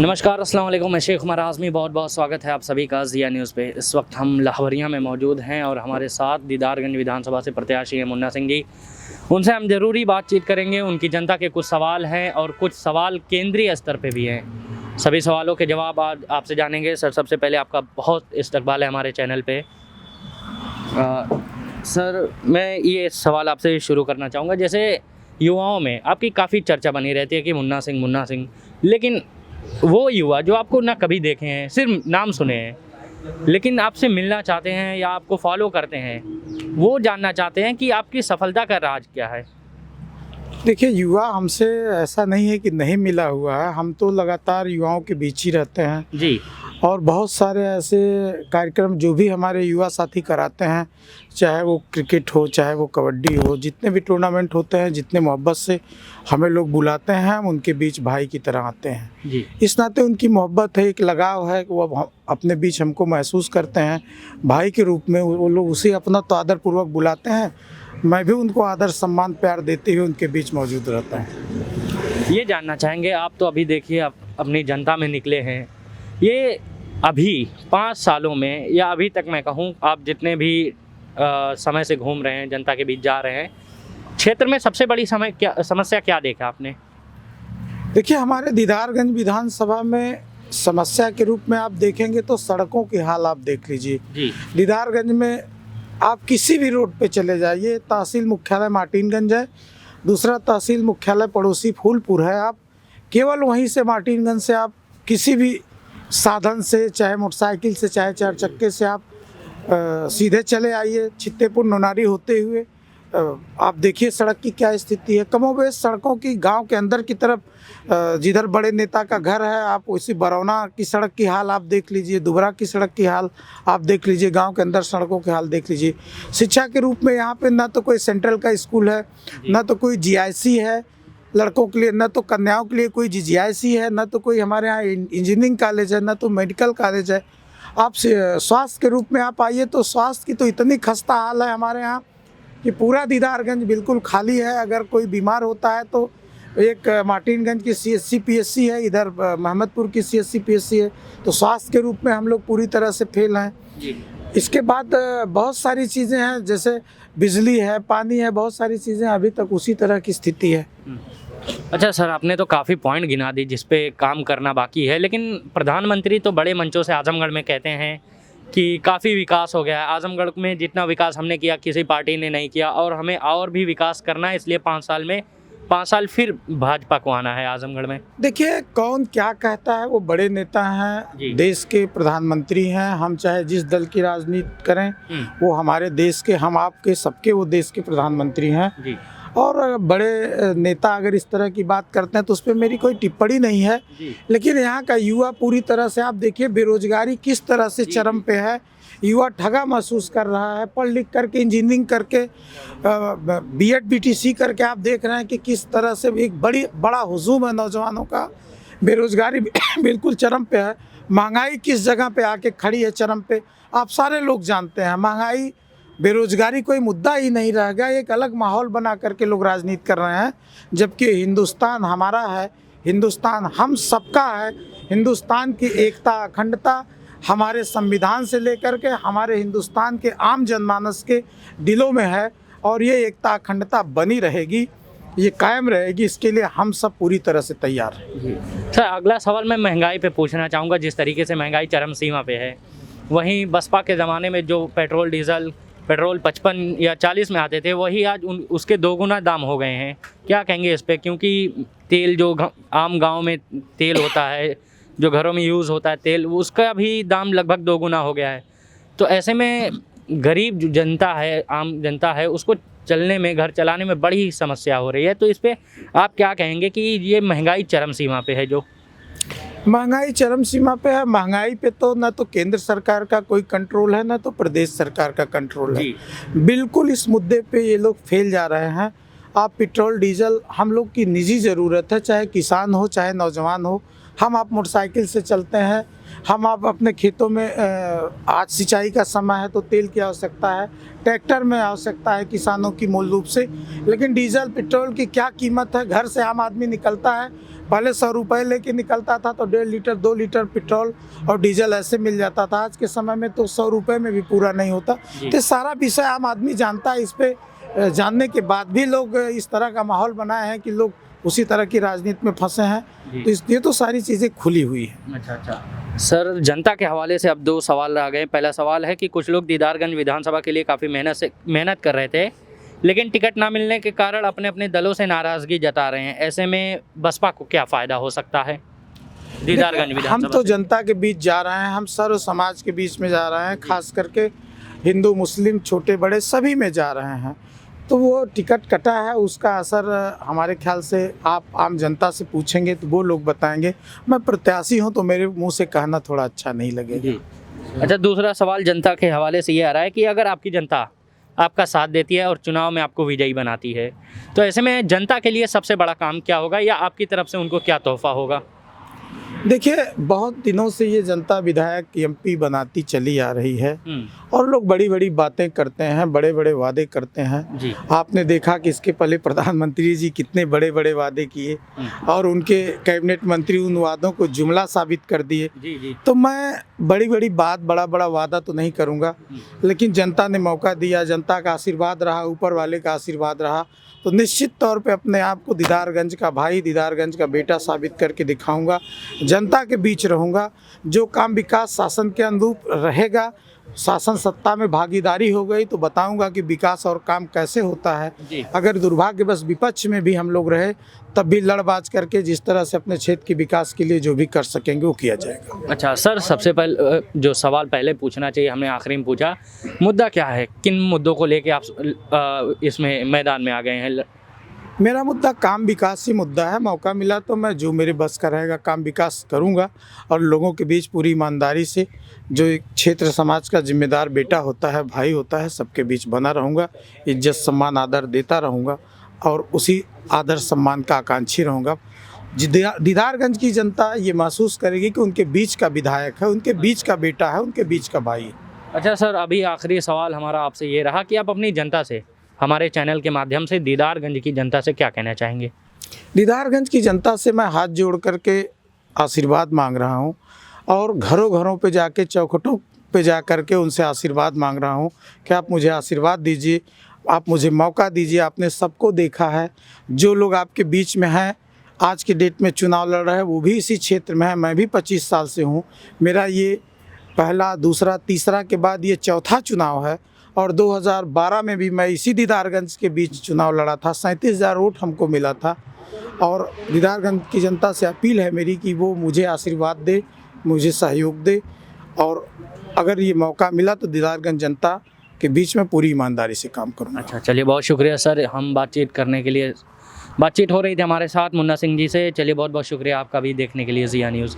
नमस्कार, अस्सलाम वालेकुम। मैं शेख उमर आज़मी, बहुत बहुत स्वागत है आप सभी का ज़िया न्यूज़ पे। इस वक्त हम लाहौरिया में मौजूद हैं और हमारे साथ दीदारगंज विधानसभा से प्रत्याशी हैं मुन्ना सिंह जी। उनसे हम ज़रूरी बातचीत करेंगे। उनकी जनता के कुछ सवाल हैं और कुछ सवाल केंद्रीय स्तर पे भी हैं। सभी सवालों के जवाब आज आपसे जानेंगे। सर, सबसे पहले आपका बहुत इस्तकबाल है हमारे चैनल पर। सर, मैं ये सवाल आपसे शुरू करना चाहूँगा। जैसे युवाओं में आपकी काफ़ी चर्चा बनी रहती है कि मुन्ना सिंह, लेकिन वो युवा जो आपको ना कभी देखे हैं, सिर्फ नाम सुने हैं, लेकिन आपसे मिलना चाहते हैं या आपको फॉलो करते हैं, वो जानना चाहते हैं कि आपकी सफलता का राज क्या है? देखिए, युवा हमसे ऐसा नहीं है कि नहीं मिला हुआ है। हम तो लगातार युवाओं के बीच ही रहते हैं जी। और बहुत सारे ऐसे कार्यक्रम जो भी हमारे युवा साथी कराते हैं, चाहे वो क्रिकेट हो, चाहे वो कबड्डी हो, जितने भी टूर्नामेंट होते हैं, जितने मोहब्बत से हमें लोग बुलाते हैं, हम उनके बीच भाई की तरह आते हैं। जी। इस नाते उनकी मोहब्बत है, एक लगाव है कि वो अपने बीच हमको महसूस करते हैं भाई के रूप में। वो लोग उसे अपना तो आदरपूर्वक बुलाते हैं, मैं भी उनको आदर सम्मान प्यार देते हुए उनके बीच मौजूद रहता है। ये जानना चाहेंगे, आप तो अभी देखिए आप अपनी जनता में निकले हैं, ये अभी 5 सालों में या अभी तक मैं कहूँ, आप जितने भी समय से घूम रहे हैं, जनता के बीच जा रहे हैं, क्षेत्र में सबसे बड़ी समस्या क्या देखा आपने? देखिए, हमारे दीदारगंज विधानसभा में समस्या के रूप में आप देखेंगे तो सड़कों की हाल आप देख लीजिए। जी। दीदारगंज में आप किसी भी रोड पे चले जाइए, तहसील मुख्यालय मार्टिनगंज है, दूसरा तहसील मुख्यालय पड़ोसी फूलपुर है। आप केवल वहीं से मार्टिनगंज से आप किसी भी साधन से, चाहे मोटरसाइकिल से, चाहे 4 चक्के से आप सीधे चले आइए छित्तेपुर नोनारी होते हुए। आप देखिए सड़क की क्या स्थिति है। कमोबेश सड़कों की गांव के अंदर की तरफ जिधर बड़े नेता का घर है, आप उसी बरौना की सड़क की हाल आप देख लीजिए, दुबरा की सड़क की हाल आप देख लीजिए, गांव के अंदर सड़कों के हाल देख लीजिए। शिक्षा के रूप में यहाँ पे ना तो कोई सेंट्रल का स्कूल है, ना तो कोई जीआईसी है लड़कों के लिए, ना तो कन्याओं के लिए कोई जीआईसी है, ना तो कोई हमारे यहाँ इंजीनियरिंग कॉलेज है, ना तो मेडिकल कॉलेज है। आप स्वास्थ्य के रूप में आप आइए तो स्वास्थ्य की तो इतनी खस्ता हाल है हमारे यहाँ कि पूरा दीदारगंज बिल्कुल खाली है। अगर कोई बीमार होता है तो एक मार्टिनगंज की सीएससी पीएससी है, इधर महमदपुर की सीएससी पीएससी है। तो स्वास्थ्य के रूप में हम लोग पूरी तरह से फेल हैं। इसके बाद बहुत सारी चीज़ें हैं, जैसे बिजली है, पानी है, बहुत सारी चीज़ें अभी तक उसी तरह की स्थिति है। अच्छा सर, आपने तो काफ़ी पॉइंट गिना दी जिस पे काम करना बाकी है, लेकिन प्रधानमंत्री तो बड़े मंचों से आजमगढ़ में कहते हैं कि काफ़ी विकास हो गया है। आजमगढ़ में जितना विकास हमने किया किसी पार्टी ने नहीं किया और हमें और भी विकास करना है, इसलिए 5 साल फिर भाजपा को आना है आजमगढ़ में। देखिए, कौन क्या कहता है, वो बड़े नेता हैं, देश के प्रधानमंत्री हैं। हम चाहे जिस दल की राजनीति करें, वो हमारे देश के, हम आपके सबके वो देश के प्रधानमंत्री हैं। जी। और बड़े नेता अगर इस तरह की बात करते हैं तो उस पर मेरी कोई टिप्पणी नहीं है। लेकिन यहाँ का युवा पूरी तरह से आप देखिए बेरोजगारी किस तरह से चरम पे है। युवा ठगा महसूस कर रहा है। पढ़ लिख करके, इंजीनियरिंग करके, बीएड बीटीसी करके आप देख रहे हैं कि किस तरह से एक बड़ा हुजूम है नौजवानों का। बेरोजगारी बिल्कुल चरम पे है। महंगाई किस जगह पे आके खड़ी है चरम पे, आप सारे लोग जानते हैं। महंगाई, बेरोजगारी कोई मुद्दा ही नहीं रह गया। एक अलग माहौल बना करके लोग राजनीति कर रहे हैं, जबकि हिंदुस्तान हमारा है, हिंदुस्तान हम सबका है। हिंदुस्तान की एकता, अखंडता हमारे संविधान से लेकर के हमारे हिंदुस्तान के आम जनमानस के दिलों में है और ये एकता अखंडता बनी रहेगी, ये कायम रहेगी। इसके लिए हम सब पूरी तरह से तैयार हैं। सर, अगला सवाल मैं महंगाई पे पूछना चाहूँगा। जिस तरीके से महंगाई चरम सीमा पे है, वहीं बसपा के ज़माने में जो पेट्रोल 55 या 40 में आते थे, वही आज उसके 2 गुना दाम हो गए हैं। क्या कहेंगे इस पे? क्योंकि तेल जो आम गांव में तेल होता है, जो घरों में यूज़ होता है तेल, उसका भी दाम लगभग 2 गुना हो गया है। तो ऐसे में गरीब जो जनता है, आम जनता है, उसको चलने में, घर चलाने में बड़ी समस्या हो रही है। तो इस पर आप क्या कहेंगे कि ये महंगाई चरम सीमा पे है? जो महंगाई चरम सीमा पे है। महंगाई पे तो ना तो केंद्र सरकार का कोई कंट्रोल है, ना तो प्रदेश सरकार का कंट्रोल है। बिल्कुल इस मुद्दे पे ये लोग फेल जा रहे हैं। आप पेट्रोल डीजल हम लोग की निजी ज़रूरत है, चाहे किसान हो चाहे नौजवान हो, हम आप मोटरसाइकिल से चलते हैं, हम आप अपने खेतों में आज सिंचाई का समय है तो तेल की आवश्यकता है, ट्रैक्टर में आवश्यकता है किसानों की मूल रूप से। लेकिन डीजल पेट्रोल की क्या कीमत है, घर से आम आदमी निकलता है, पहले 100 रुपये लेके निकलता था तो 1.5 लीटर 2 लीटर पेट्रोल और डीजल ऐसे मिल जाता था। आज के समय में तो 100 रुपये में भी पूरा नहीं होता। तो सारा विषय आम आदमी जानता है। इस पे जानने के बाद भी लोग इस तरह का माहौल बनाए हैं कि लोग उसी तरह की राजनीति में फंसे हैं। तो इसलिए तो सारी चीज़ें खुली हुई हैं। अच्छा सर, जनता के हवाले से अब 2 सवाल रह गए। पहला सवाल है कि कुछ लोग दीदारगंज विधानसभा के लिए काफ़ी मेहनत कर रहे थे, लेकिन टिकट ना मिलने के कारण अपने अपने दलों से नाराज़गी जता रहे हैं। ऐसे में बसपा को क्या फ़ायदा हो सकता है दीदारगंज विधानसभा हम तो से? जनता के बीच जा रहे हैं, हम सर्व समाज के बीच में जा रहे हैं, खास करके हिंदू मुस्लिम छोटे बड़े सभी में जा रहे हैं। तो वो टिकट कटा है, उसका असर हमारे ख्याल से आप आम जनता से पूछेंगे तो वो लोग बताएंगे। मैं प्रत्याशी हूं तो मेरे मुंह से कहना थोड़ा अच्छा नहीं लगेगा। अच्छा, दूसरा सवाल जनता के हवाले से ये आ रहा है कि अगर आपकी जनता आपका साथ देती है और चुनाव में आपको विजयी बनाती है, तो ऐसे में जनता के लिए सबसे बड़ा काम क्या होगा या आपकी तरफ से उनको क्या तोहफा होगा? देखिए, बहुत दिनों से ये जनता विधायक एमपी बनाती चली आ रही है और लोग बड़ी बड़ी बातें करते हैं, बड़े बड़े वादे करते हैं जी। आपने देखा कि इसके पहले प्रधानमंत्री जी कितने बड़े बड़े वादे किए और उनके कैबिनेट मंत्री उन वादों को जुमला साबित कर दिए। जी। तो मैं बड़ी बड़ी बात बड़ा बड़ा वादा तो नहीं करूँगा, लेकिन जनता ने मौका दिया, जनता का आशीर्वाद रहा, ऊपर वाले का आशीर्वाद रहा, तो निश्चित तौर पे अपने आप को दीदारगंज का भाई, दीदारगंज का बेटा साबित करके दिखाऊंगा। जनता के बीच रहूंगा। जो काम विकास शासन के अनुरूप रहेगा, शासन सत्ता में भागीदारी हो गई तो बताऊंगा कि विकास और काम कैसे होता है। जी। अगर दुर्भाग्यवश विपक्ष में भी हम लोग रहे तब भी लड़बाज करके जिस तरह से अपने क्षेत्र के विकास के लिए जो भी कर सकेंगे वो किया जाएगा। अच्छा सर, सबसे पहले जो सवाल पहले पूछना चाहिए हमने आखिरी में पूछा, मुद्दा क्या है, किन मुद्दों को लेके आप इसमें मैदान में आ गए हैं? मेरा मुद्दा काम विकास ही मुद्दा है। मौका मिला तो मैं जो मेरे बस का रहेगा काम विकास करूंगा और लोगों के बीच पूरी ईमानदारी से, जो एक क्षेत्र समाज का जिम्मेदार बेटा होता है, भाई होता है, सबके बीच बना रहूंगा। इज्जत सम्मान आदर देता रहूंगा और उसी आदर सम्मान का आकांक्षी रहूंगा। दीदारगंज की जनता ये महसूस करेगी कि उनके बीच का विधायक है, उनके बीच का बेटा है, उनके बीच का भाई है। अच्छा सर, अभी आखिरी सवाल हमारा आपसे ये रहा कि आप अपनी जनता से, हमारे चैनल के माध्यम से दीदारगंज की जनता से क्या कहना चाहेंगे? दीदारगंज की जनता से मैं हाथ जोड़ करके आशीर्वाद मांग रहा हूं और घरों घरों पे जाके, चौखटों पे जा करके उनसे आशीर्वाद मांग रहा हूं कि आप मुझे आशीर्वाद दीजिए, आप मुझे मौका दीजिए। आपने सबको देखा है, जो लोग आपके बीच में हैं, आज के डेट में चुनाव लड़ रहे हैं, वो भी इसी क्षेत्र में है। मैं भी 25 साल से हूँ। मेरा ये पहला, दूसरा, तीसरा के बाद ये चौथा चुनाव है और 2012 में भी मैं इसी दीदारगंज के बीच चुनाव लड़ा था। 37,000 वोट हमको मिला था और दीदारगंज की जनता से अपील है मेरी कि वो मुझे आशीर्वाद दे, मुझे सहयोग दे और अगर ये मौका मिला तो दीदारगंज जनता के बीच में पूरी ईमानदारी से काम करूँगा। अच्छा, चलिए बहुत शुक्रिया सर, हम बातचीत हो रही थी हमारे साथ मुन्ना सिंह जी से। चलिए बहुत बहुत शुक्रिया आपका भी देखने के लिए ज़िया न्यूज़।